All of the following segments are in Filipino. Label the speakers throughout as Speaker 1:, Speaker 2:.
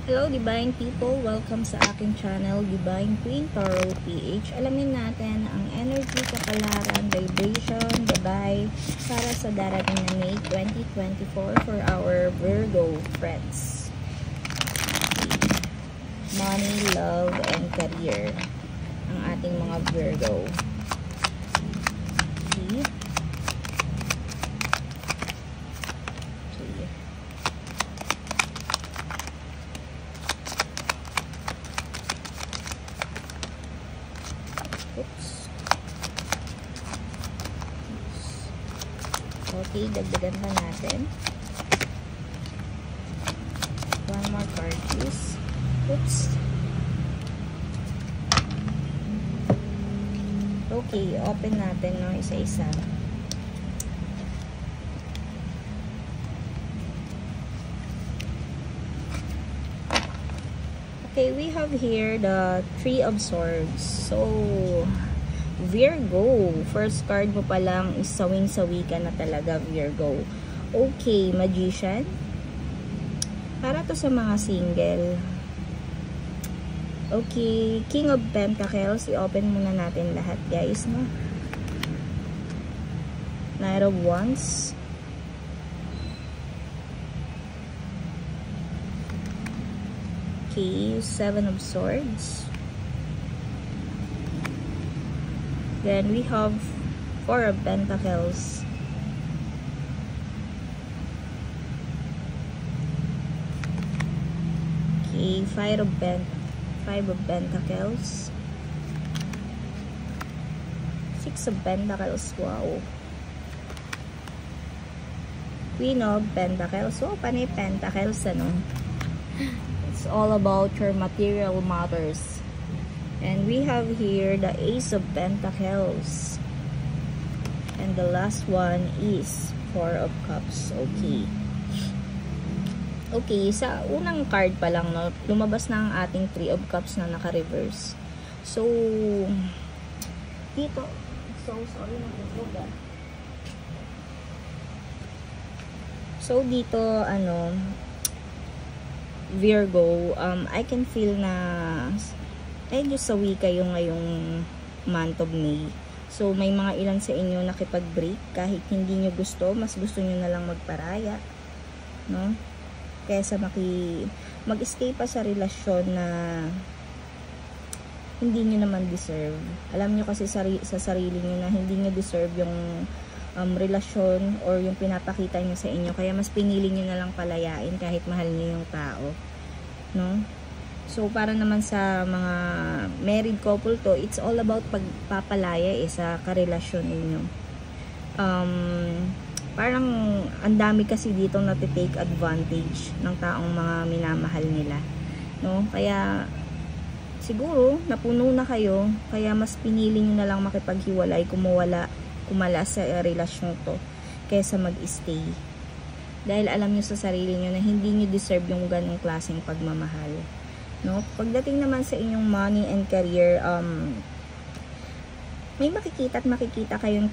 Speaker 1: Hello Divine People! Welcome sa aking channel, Divine Queen Tarot PH. Alamin natin ang energy, kapalaran, vibration, gabay para sa darating na May 2024 for our Virgo friends. Money, love, and career ang ating mga Virgo. Okay. Oops. Okay, dagdagan pa natin. One more card, please. Oops. Okay, open natin, no, isa-isa. Okay, we have here the Three of Swords. So, Virgo, first card mo pa lang is sawing-sawi ka na talaga, Virgo. Okay, Magician. Para to sa mga single. Okay, King of Pentacles. I-open muna natin lahat, guys, no? Knight of Wands. Okay, Seven of Swords. Then we have Four of Pentacles. Okay, Five of Pentacles. Six of Pentacles. Wow. Queen of Pentacles. So, panay Pentacles, ano? It's all about your material matters. And we have here the Ace of Pentacles. And the last one is Four of Cups. Okay. Okay, sa unang card pa lang, no, lumabas na ang ating Three of Cups na naka-reverse. So, dito, sorry na po. So, dito, ano, Virgo, I can feel na medyo sawi kayo ngayong month of May. So, may mga ilan sa inyo nakipag-break kahit hindi nyo gusto, mas gusto nyo na lang magparaya, no? Kaysa mag-escape pa sa relasyon na hindi nyo naman deserve. Alam nyo kasi sa sarili nyo na hindi nyo deserve yung relasyon or yung pinapakita nyo sa inyo. Kaya mas pinili nyo na lang palayain kahit mahal nyo yung tao. No? So, para naman sa mga married couple to, it's all about pagpapalaya sa karelasyon ninyo. Parang ang dami kasi dito natitake advantage ng taong mga minamahal nila. No? Kaya, siguro, napuno na kayo, kaya mas pinili nyo na lang makipaghiwalay, kumala sa relasyon to, kaysa mag-stay. Dahil alam nyo sa sarili nyo na hindi nyo deserve yung ganong klaseng pagmamahal. No? Pagdating naman sa inyong money and career, may makikita kayong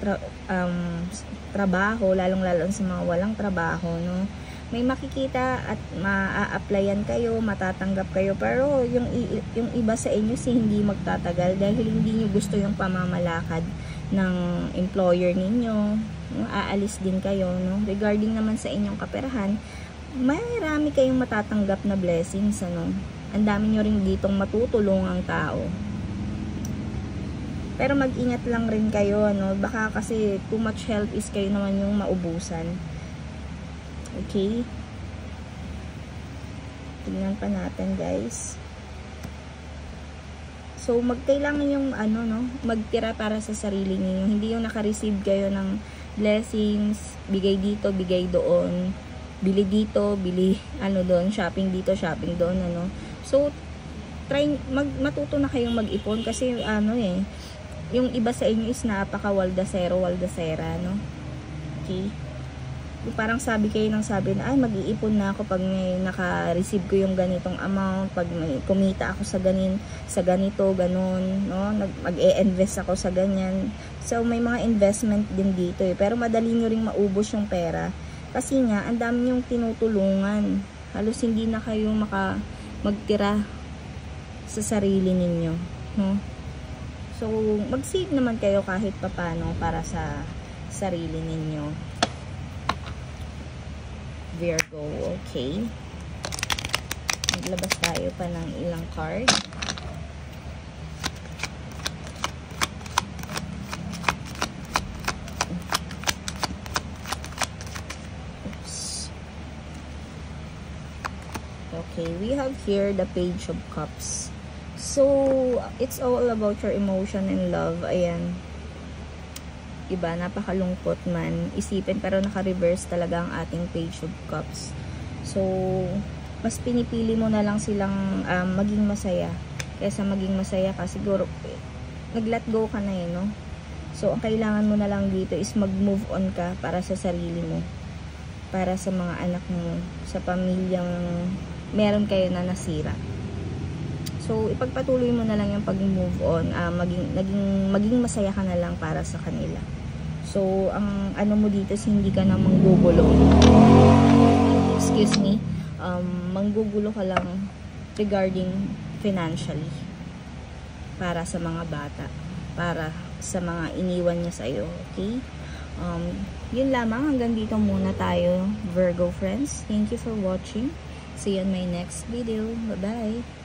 Speaker 1: trabaho, lalong-lalo sa mga walang trabaho, no? May makikita at maa-applyan kayo, matatanggap kayo, pero yung iba sa inyo hindi magtatagal dahil hindi nyo gusto yung pamamalakad ng employer ninyo, no? Aalis din kayo, no? Regarding naman sa inyong kaperahan, marami kayong matatanggap na blessings, ano? Ang dami nyo rin ditong matutulungang tao. Pero mag-ingat lang rin kayo, ano? Baka kasi too much help is kayo naman yung maubusan. Okay? Tingnan pa natin, guys. So, kailangan yung magtira para sa sarili niyo. Hindi yung naka-receive kayo ng blessings, bigay dito, bigay doon, bili dito, bili doon, shopping dito, shopping doon, ano. So, matuto na kayong mag-ipon kasi yung iba sa inyo is napaka-waldasera, no? Okay? Yung parang sabi kayo ng sabi na, mag-iipon na ako pag may naka-receive ko yung ganitong amount, pag may kumita ako sa ganito, ganun, no? Mag-e-invest ako sa ganyan. So, may mga investment din dito, pero madali nyo ring maubos yung pera. Kasi nga, ang dami nyong tinutulungan. Halos hindi na kayo magtira sa sarili ninyo, no? So, mag-save naman kayo kahit papano para sa sarili ninyo. Virgo, okay. Maglabas tayo pa ng ilang card. Okay, we have here the Page of Cups. So, it's all about your emotion and love. Ayan. Diba, napakalungkot man isipin, pero naka-reverse talaga ang ating Page of Cups. So, mas pinipili mo na lang silang maging masaya kaysa maging masaya ka. Siguro, nag-let go ka na no? So, ang kailangan mo na lang dito is mag-move on ka para sa sarili mo. Para sa mga anak mo, sa pamilyang meron kayo na nasira. So, ipagpatuloy mo na lang yung pag-move on, maging masaya ka na lang para sa kanila. So, ang ano mo dito is hindi ka na manggugulo. Excuse me. Manggugulo ka lang regarding financially. Para sa mga bata. Para sa mga iniwan niya sa'yo. Okay? Yun lamang. Hanggang dito muna tayo, Virgo friends. Thank you for watching. See you on my next video. Bye-bye.